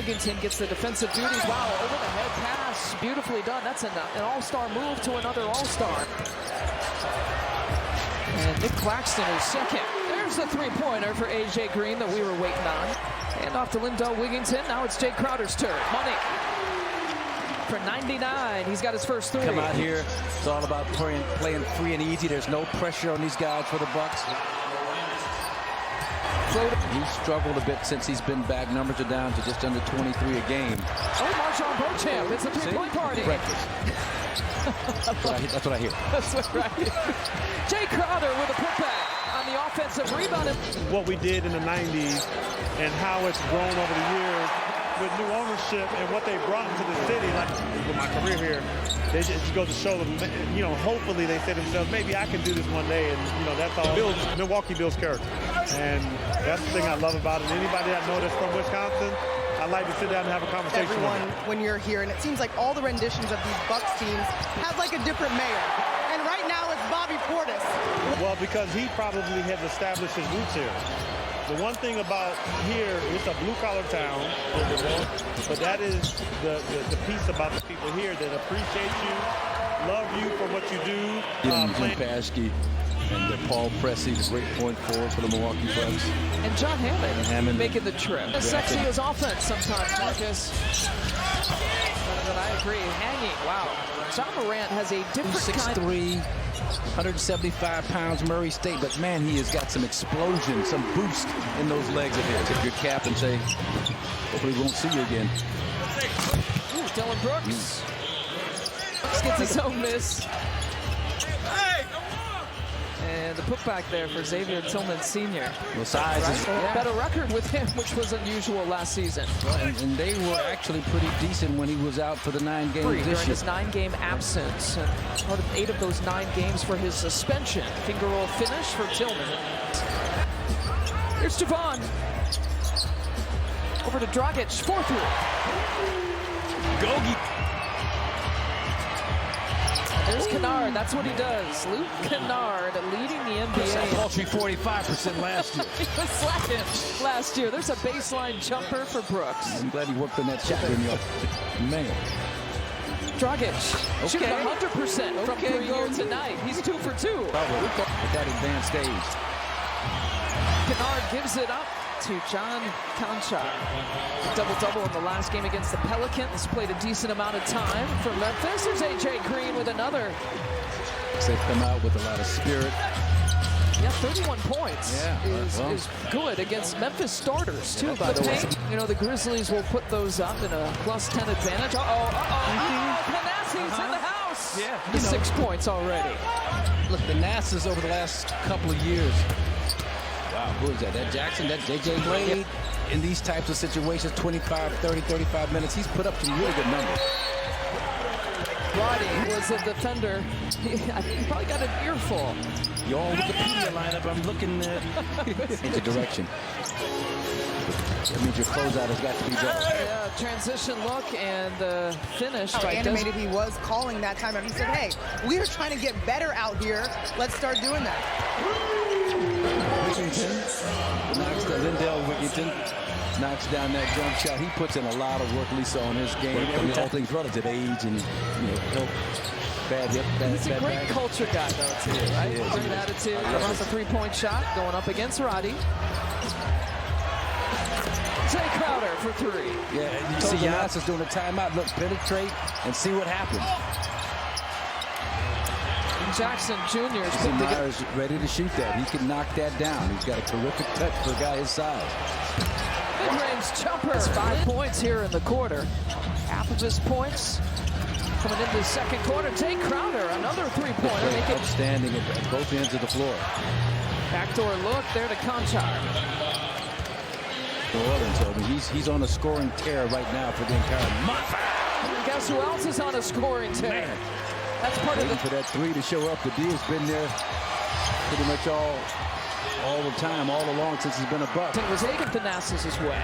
Wigginton gets the defensive duties. Wow, over the head pass. Beautifully done. That's an all-star move to another all-star. And Nick Claxton is second. There's the three-pointer for A.J. Green that we were waiting on. And off to Lindell Wigginton. Now it's Jay Crowder's turn. Money for 99. He's got his first three. Come out here. It's all about playing free and easy. There's no pressure on these guys for the Bucks. He's struggled a bit since he's been back. Numbers are down to just under 23 a game. Oh, Marshawn Beauchamp. It's a three-point party. Breakfast. That's what I hear. That's right. Jay Crowder with a putback on the offensive rebound. What we did in the 90s and how it's grown over the years with new ownership and what they brought to the city. Like with my career here, they just go to show them, you know, hopefully they say to themselves, maybe I can do this one day. And, you know, that's all. Milwaukee builds character. And that's the thing I love about it. Anybody that knows that's from Wisconsin, I like to sit down and have a conversation Everyone, with them. when you're here, and it seems like all the renditions of these Bucks teams have like a different mayor. And right now it's Bobby Portis. Well, because he probably has established his roots here. The one thing about here, it's a blue-collar town, but that is the piece about the people here that appreciate you, love you for what you do. Jim Paschke and Paul Pressey, the great point forward for the Milwaukee Bucks. And John Hammond making the trip. As sexy as offense sometimes, Marcus. But I agree. Hanging, wow. John Morant has a different 6'3", 175 pounds, Murray State, but man, he has got some explosion, some boost in those legs of his. Tip your cap and say, hopefully we won't see you again. Ooh, Dylan Brooks. Brooks gets his own miss. And the putback there for Xavier Tillman Sr. Well, size is better record with him, which was unusual last season. Well, and they were actually pretty decent when he was out for the 9 games during this year. his 9-game absence. And part of 8 of those 9 games for his suspension. Finger roll finish for Tillman. Here's Javon. Over to Dragic, 4-3. Gogi. There's Kennard. That's what he does. Luke Kennard leading the NBA. Paltry 45% last year. He was second last year. There's a baseline jumper for Brooks. I'm glad he worked on that shot. Man. Dragic shooting 100% from 3 here tonight. He's 2 for 2. With that advanced stage. Kennard gives it up to John Conchar. Double-double in the last game against the Pelicans. Played a decent amount of time for Memphis. There's A.J. Green with another. They've come out with a lot of spirit. Yeah, 31 points is good against Memphis starters, too, by the way. You know, the Grizzlies will put those up in a +10 advantage. Thanasis in the house. Yeah. 6 points already. Look, the Nassas over the last couple of years. Wow, who is that? That Jackson, that J.J. Blade? In these types of situations, 25, 30, 35 minutes, he's put up some really good numbers. Roddy was a defender. He probably got an earful. Your Wikipedia lineup, I'm looking into direction. That means your closeout has got to be better. Yeah, transition look and finish. How animated he was calling that time. He said, hey, we are trying to get better out here. Let's start doing that. Lindell Wigginton knocks down that jump shot. He puts in a lot of work, Lisa, on his game. All things relative, age and health, bad hip, He's a great culture guy, though, too, right? Great attitude. Runs a 3-point shot going up against Roddy. Jay Crowder for 3. Yeah, you see Giannis is doing a timeout. Look, penetrate and see what happens. Jackson Jr. is ready to shoot that. He can knock that down. He's got a terrific touch for a guy his size. Mid-range jumper. It's 5 points here in the quarter. Half of his points coming into the second quarter. Jay Crowder, another 3-pointer. Outstanding at both ends of the floor. Backdoor look there to Conchar. He's on a scoring tear right now for the entire month. And guess who else is on a scoring tear? Man. That's part of for that 3 to show up. The D has been there pretty much all the time, all along since he's been a Buck. It was Thanasis' way.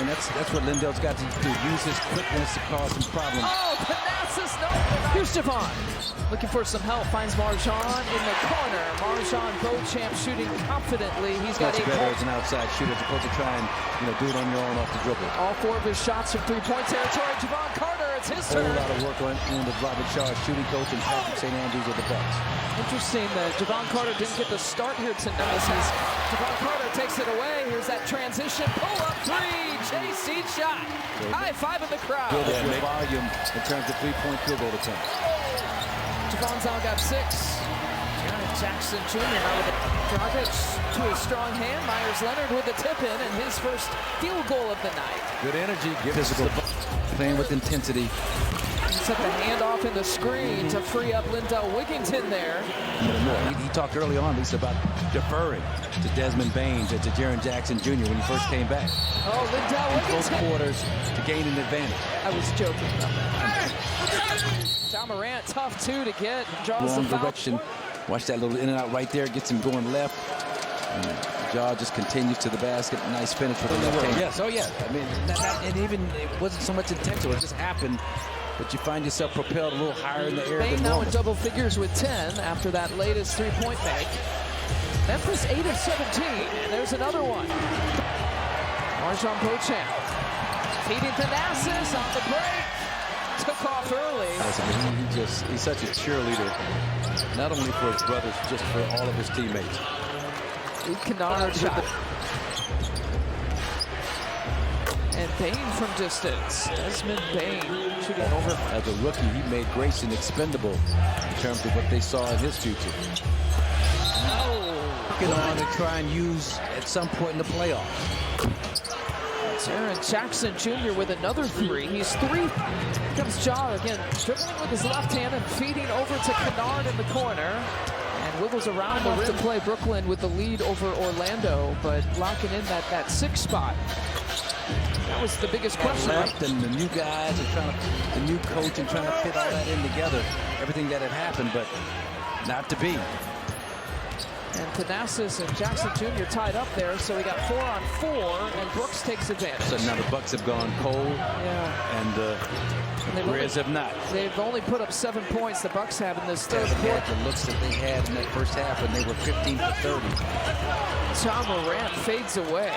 And that's what Lindell's got to do. Use his quickness to cause some problems. Oh, Thanasis! Thanasis, no. Here's Javon. Looking for some help, finds Marjan in the corner. Marjan Beauchamp shooting confidently. He's got Much 8 better points. as an outside shooter as opposed to try and do it on your own off the dribble. All 4 of his shots from three-point territory. Javon Carter, it's his A whole turn. lot of work on with Robert Shaw, shooting coach, and Patrick St. Andrews of the Bucks. Interesting that Javon Carter didn't get the start here tonight. Javon Carter takes it away. Here's that transition. Pull-up 3. JC shot. High five in the crowd. Build up your volume in terms of three-point field goal attempts. Javon's now got 6. Jaren Jackson Jr. now with it. Dragic to his strong hand. Myers Leonard with the tip-in and his first field goal of the night. Good energy, physical, playing with intensity. Set the handoff in the screen to free up Lindell Wigginton there. He talked early on, Lisa, about deferring to Desmond Baines and to Jaren Jackson Jr. when he first came back. Oh, Lindell In close Wigginton. quarters to gain an advantage. I was joking about that. John Morant, tough two to get. Draws the Long foul. direction. Watch that little in and out right there. Gets him going left. And Jaw just continues to the basket. Nice finish with the left hand. Yes, oh yeah. I mean, and even it wasn't so much intentional. It just happened. But you find yourself propelled a little higher in the air Bain than now normal. in double figures with 10 after that latest three-point make. Memphis 8 of 17, and there's another one. Marjan Beauchamp feeding Thanasis on the break. Took off early. I mean, he's such a cheerleader, not only for his brothers, just for all of his teammates. Luke Kennard shot. And Bain from distance. Desmond Bain shooting over. As a rookie, he made Grayson expendable in terms of what they saw in his future. Working on to try and use at some point in the playoffs. Jaren Jackson Jr. with another 3. He's 3. Here comes Jaw again, dribbling with his left hand and feeding over to Kennard in the corner. And wiggles around the rim to play. Brooklyn with the lead over Orlando, but locking in that 6th spot. That was the biggest question. Left and the new guys and the new coach and trying to fit all that in together. Everything that had happened, but not to be. And Thanasis and Jackson Jr. tied up there, so we got 4 on 4, and Brooks takes advantage. So now the Bucks have gone cold, Yeah. and the Grizz have not. They've only put up 7 points, the Bucks have in this third They quarter. had the looks that they had in that first half when they were 15 for 30. John Morant fades away.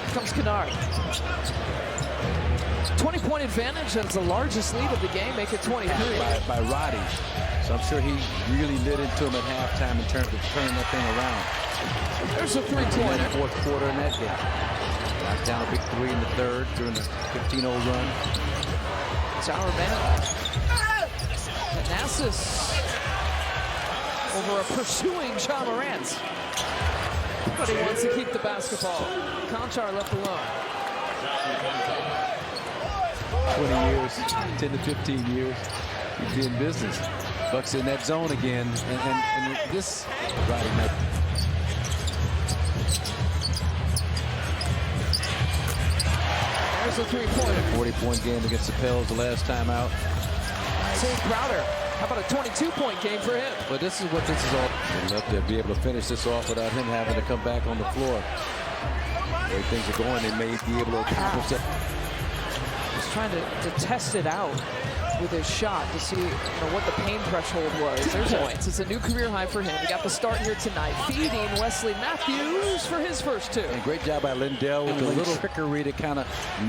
Here comes Kennard. 20-point advantage. That's the largest lead of the game. Make it 23. By Roddy. So I'm sure he really lit into him at halftime in terms of turning that thing around. There's a In three-pointer. the fourth quarter in that game. Knocked down a big 3 in the third during the 15-0 run. John Morant. Thanasis over a pursuing John Morant. But he wants to keep the basketball. Conchar left alone. 20 years, 10 to 15 years, you'd be in business. Bucks in that zone again, and this Roddy night. There's a three-pointer. 40-point game against the Pels the last time out. St. Crowder. How about a 22-point game for him? But this is what this is all. Enough to be able to finish this off without him having to come back on the floor. The way things are going, they may be able to accomplish that. He's trying to test it out with his shot to see what the pain threshold was. There's points. It's a new career high for him. We got the start here tonight. Feeding Wesley Matthews for his first 2. And great job by Lindell with a little trickery to kind of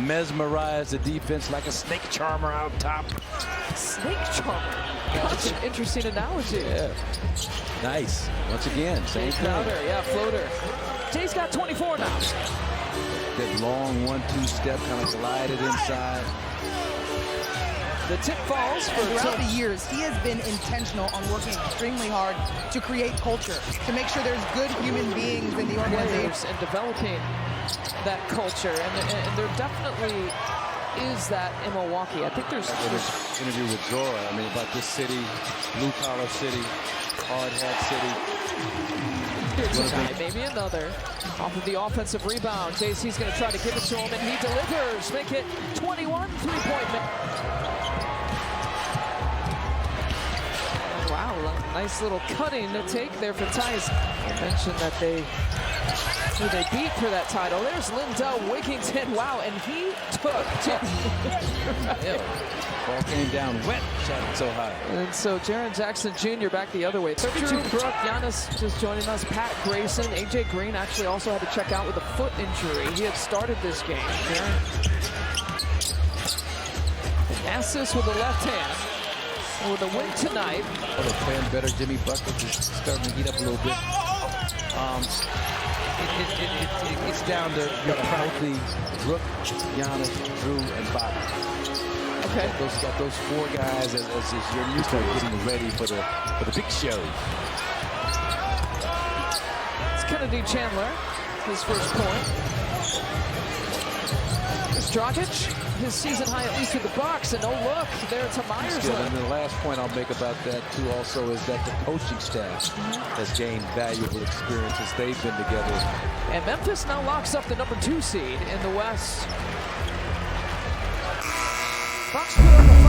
mesmerize the defense like a snake charmer out top. Snake charmer. That's an interesting analogy. Yeah. Nice. Once again, same thing. Crowder, yeah, floater. Jay's got 24 now. That long 1-2 step kind of glided inside. The tip falls for Throughout the years, he has been intentional on working extremely hard to create culture, to make sure there's good human beings in the organization. players and developing that culture. And there definitely is that in Milwaukee. I think there's Interview with Zora, I mean, about this city, blue-collar city, hard-hat city. maybe another. Off of the offensive rebound, JC's going to try to give it to him, and he delivers. Make it 21, three-point. Wow, nice little cutting to take there for Tice. I mentioned that they beat for that title. There's Lindell Wigginton. Wow, and he took Ball came down wet, shot it so high. And so Jaren Jackson Jr. back the other way. 32 Brooke, Giannis just joining us. Pat Grayson, AJ Green actually also had to check out with a foot injury. He had started this game. Assist with the left hand. And with a win tonight. Oh, they're playing better. Jimmy Buckets is starting to heat up a little bit. It's down to healthy Brooke, Giannis, Drew, and Bobby. Okay. Got those four guys as your new start getting ready for the big show. It's Kennedy Chandler, his first point. Dragic, his season high at least with the Bucks, and oh look, there to Myers. And the last point I'll make about that too also is that the coaching staff has gained valuable experience as they've been together. And Memphis now locks up the #2 seed in the West. Bucks put up a